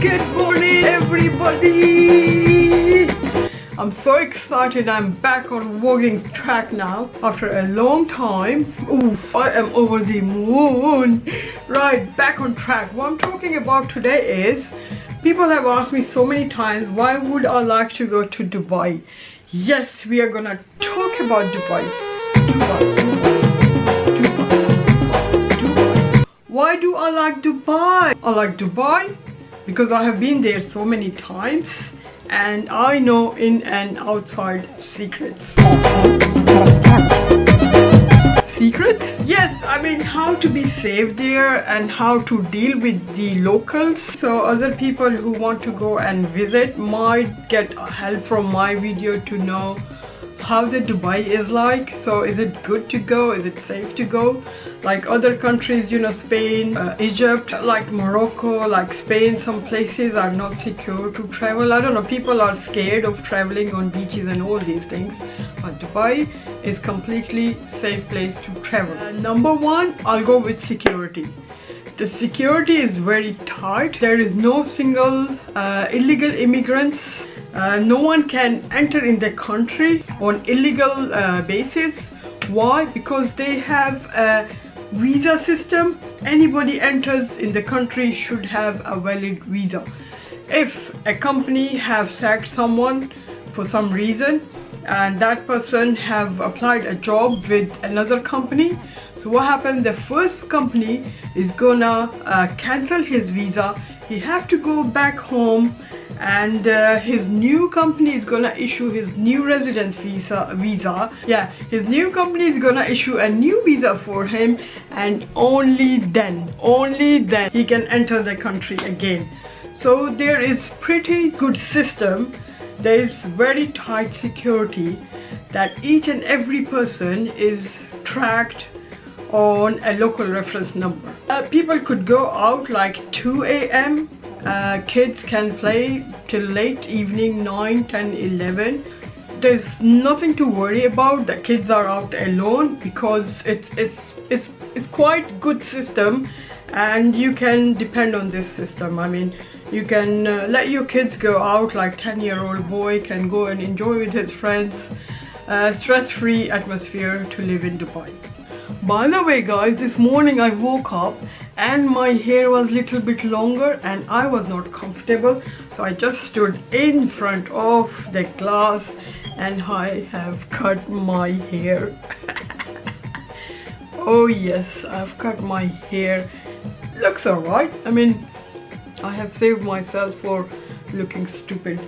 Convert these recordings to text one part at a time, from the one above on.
Good morning, everybody. I'm so excited. I'm back on walking track now after a long time. Ooh, I am over the moon. Right, back on track. What I'm talking about today is, people have asked me so many times, why would I like to go to Dubai? Yes, we are gonna talk about Dubai. Dubai. Why do I like Dubai? I like Dubai because I have been there so many times and I know in and outside secrets. Secrets? Yes, I mean how to be safe there and how to deal with the locals. So other people who want to go and visit might get help from my video to know how the Dubai is like. So is it good to go? Is it safe to go? Like other countries, you know, Spain, Egypt, like Morocco, like Spain, some places are not secure to travel. I don't know, people are scared of traveling on beaches and all these things. But Dubai is completely safe place to travel. Number one, I'll go with security. The security is very tight. There is no single illegal immigrants. No one can enter in the country on illegal basis. Why? Because they have a visa system. Anybody enters in the country should have a valid visa. If a company have sacked someone for some reason and that person have applied a job with another company, so what happens, the first company is gonna cancel his visa. He have to go back home and his new company is gonna issue his new residence visa. Yeah, his new company is gonna issue a new visa for him, and only then he can enter the country again. So there is pretty good system. There is very tight security that each and every person is tracked on a local reference number. People could go out like 2 a.m. Kids can play till late evening, 9, 10, 11. There's nothing to worry about. The kids are out alone because it's quite good system, and you can depend on this system. I mean, you can let your kids go out, like 10-year-old boy can go and enjoy with his friends. Stress-free atmosphere to live in Dubai. By the way guys, this morning I woke up and my hair was a little bit longer and I was not comfortable, so I just stood in front of the glass and I have cut my hair. Oh yes, I've cut my hair. Looks alright. I mean, I have saved myself for looking stupid.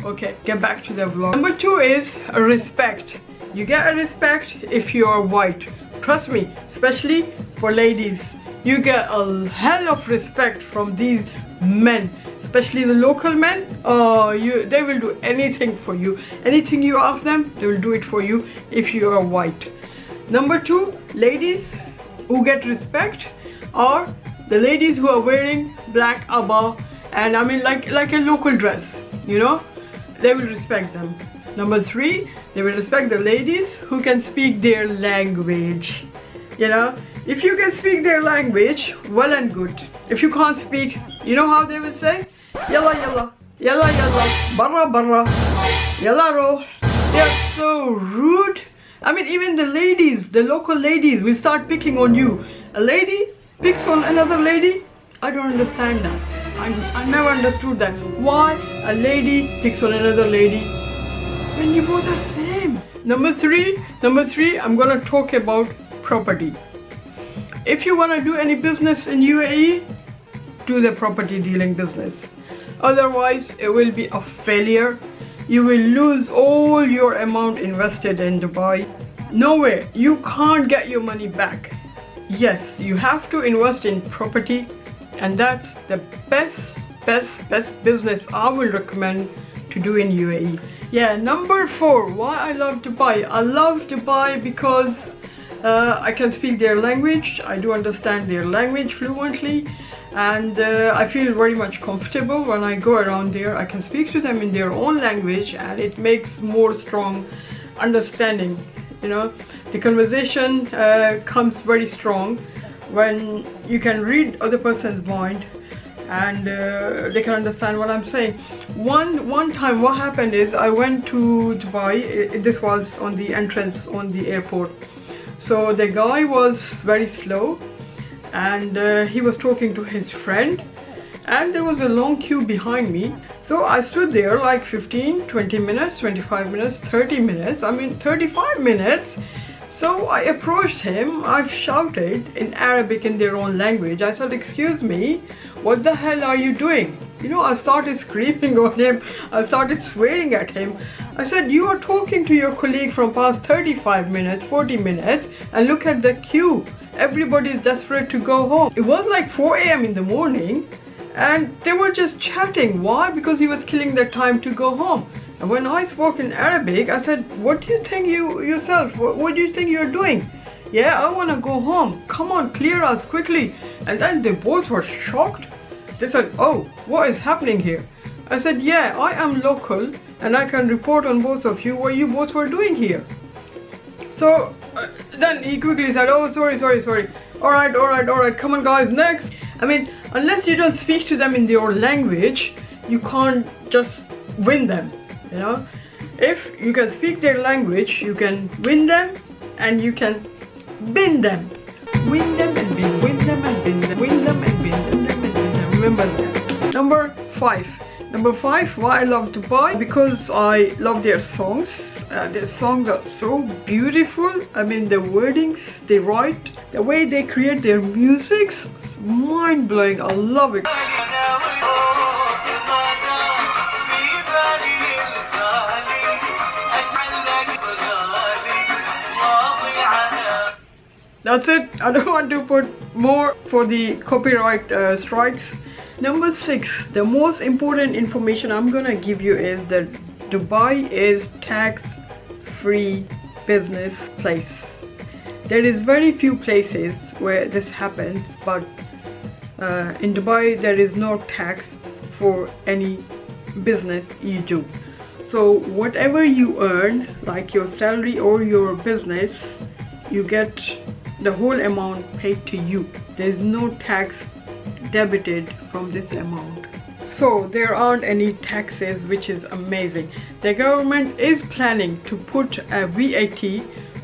Okay, get back to the vlog. Number 2 is respect. You get a respect if you are white. Trust me, especially for ladies. You get a hell of respect from these men, especially the local men. They will do anything for you. Anything you ask them, they will do it for you if you are white. Number 2, ladies who get respect are the ladies who are wearing black abba, and I mean like a local dress, you know, they will respect them. Number 3, they will respect the ladies who can speak their language. You know, if you can speak their language, well and good. If you can't speak, you know how they will say? Yalla yalla, yalla yalla, barra barra, yalla ro. They are so rude. I mean, even the ladies, the local ladies will start picking on you. A lady picks on another lady. I don't understand that. I never understood that. Why a lady picks on another lady when you both are same? Number three, I'm gonna talk about property. If you wanna do any business in UAE, do the property dealing business. Otherwise, it will be a failure. You will lose all your amount invested in Dubai. Nowhere. You can't get your money back. Yes, you have to invest in property, and that's the best business I will recommend to do in UAE. Yeah, number 4, why I love Dubai. I love Dubai because I can speak their language. I do understand their language fluently, and I feel very much comfortable when I go around there. I can speak to them in their own language and it makes more strong understanding. You know, the conversation comes very strong when you can read other person's mind and they can understand what I'm saying. One time what happened is I went to Dubai. This was on the entrance on the airport. So the guy was very slow, and he was talking to his friend, and there was a long queue behind me. So I stood there like 15, 20 minutes, 25 minutes, 30 minutes, I mean 35 minutes. So I approached him. I've shouted in Arabic, in their own language. I said, "Excuse me, what the hell are you doing?" You know, I started screaming on him. I started swearing at him. I said, "You are talking to your colleague from past 35 minutes, 40 minutes, and look at the queue. Everybody is desperate to go home." It was like 4 a.m. in the morning, and they were just chatting. Why? Because he was killing their time to go home. And when I spoke in Arabic, I said, "What do you think yourself? What do you think you're doing? Yeah, I want to go home. Come on, clear us quickly." And then they both were shocked. They said, "Oh, what is happening here?" I said, "Yeah, I am local and I can report on both of you what you both were doing here." So then he quickly said, "Oh, sorry. All right, come on guys, next." I mean, unless you don't speak to them in their language, you can't just win them. You know, if you can speak their language, you can win them and you can bin them. Win them and bin, win them and bin them, win them and bin them, and bin them. Remember that. Number 5. Number 5, why I love Dubai? Because I love their songs. Their songs are so beautiful. I mean, the wordings they write, the way they create their music, mind blowing. I love it. That's it. I don't want to put more for the copyright strikes. Number 6, the most important information I'm gonna give you is that Dubai is tax-free business place. There is very few places where this happens, but in Dubai there is no tax for any business you do. So whatever you earn, like your salary or your business, you get the whole amount paid to you. There is no tax debited from this amount. So there aren't any taxes, which is amazing. The government is planning to put a VAT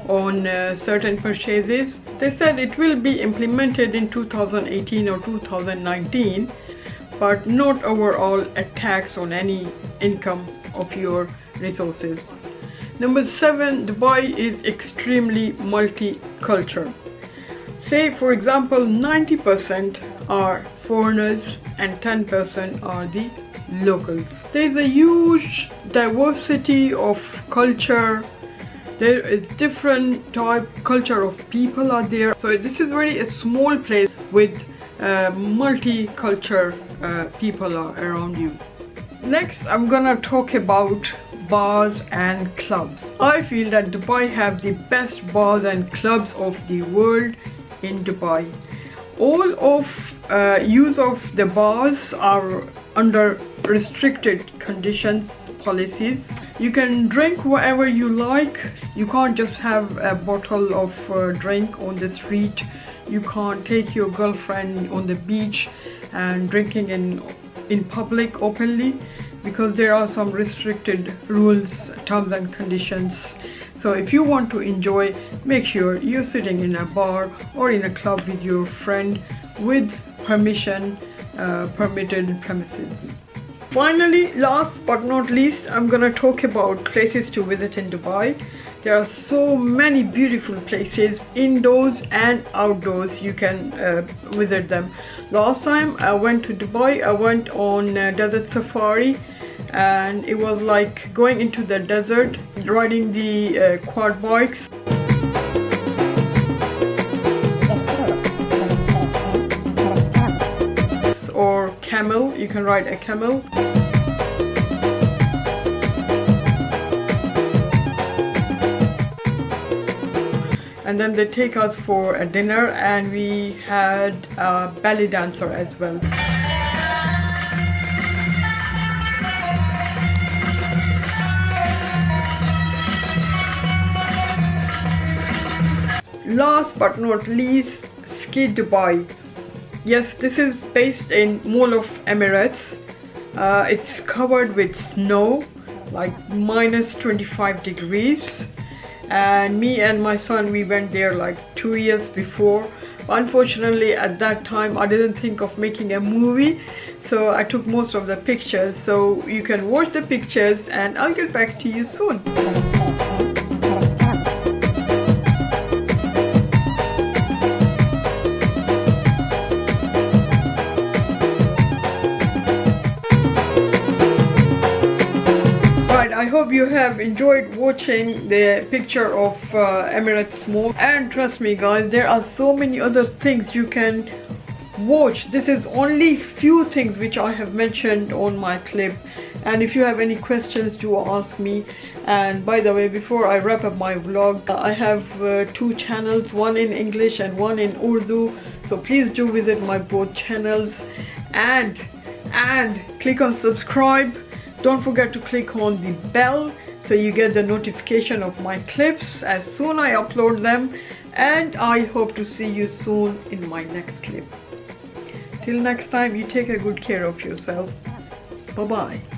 on certain purchases. They said it will be implemented in 2018 or 2019, but not overall a tax on any income of your resources. Number 7, Dubai is extremely multicultural. Say for example 90% are foreigners and 10% are the locals. There is a huge diversity of culture. There is different type culture of people are there. So this is really a small place with multicultural people are around you. Next, I'm gonna talk about bars and clubs. I feel that Dubai have the best bars and clubs of the world in Dubai. All of use of the bars are under restricted conditions policies. You can drink whatever you like. You can't just have a bottle of drink on the street. You can't take your girlfriend on the beach and drinking in public openly, because there are some restricted rules, terms and conditions. So if you want to enjoy, make sure you're sitting in a bar or in a club with your friend with permission, permitted premises. Finally, last but not least, I'm gonna talk about places to visit in Dubai. There are so many beautiful places, indoors and outdoors. You can visit them. Last time I went to Dubai, I went on desert safari, and it was like going into the desert, riding the quad bikes. Or camel, you can ride a camel. And then they take us for a dinner, and we had a belly dancer as well. Last but not least, Ski Dubai. Yes, this is based in Mall of Emirates. It's covered with snow, like minus 25 degrees. And me and my son, we went there like 2 years before. Unfortunately, at that time, I didn't think of making a movie. So I took most of the pictures. So you can watch the pictures and I'll get back to you soon. I hope you have enjoyed watching the picture of Emirates Mall, and trust me guys, there are so many other things you can watch. This is only few things which I have mentioned on my clip, and if you have any questions, do ask me. And by the way, before I wrap up my vlog, I have two channels, one in English and one in Urdu, so please do visit my both channels and click on subscribe. Don't forget to click on the bell so you get the notification of my clips as soon I upload them, and I hope to see you soon in my next clip. Till next time, you take a good care of yourself. Bye bye.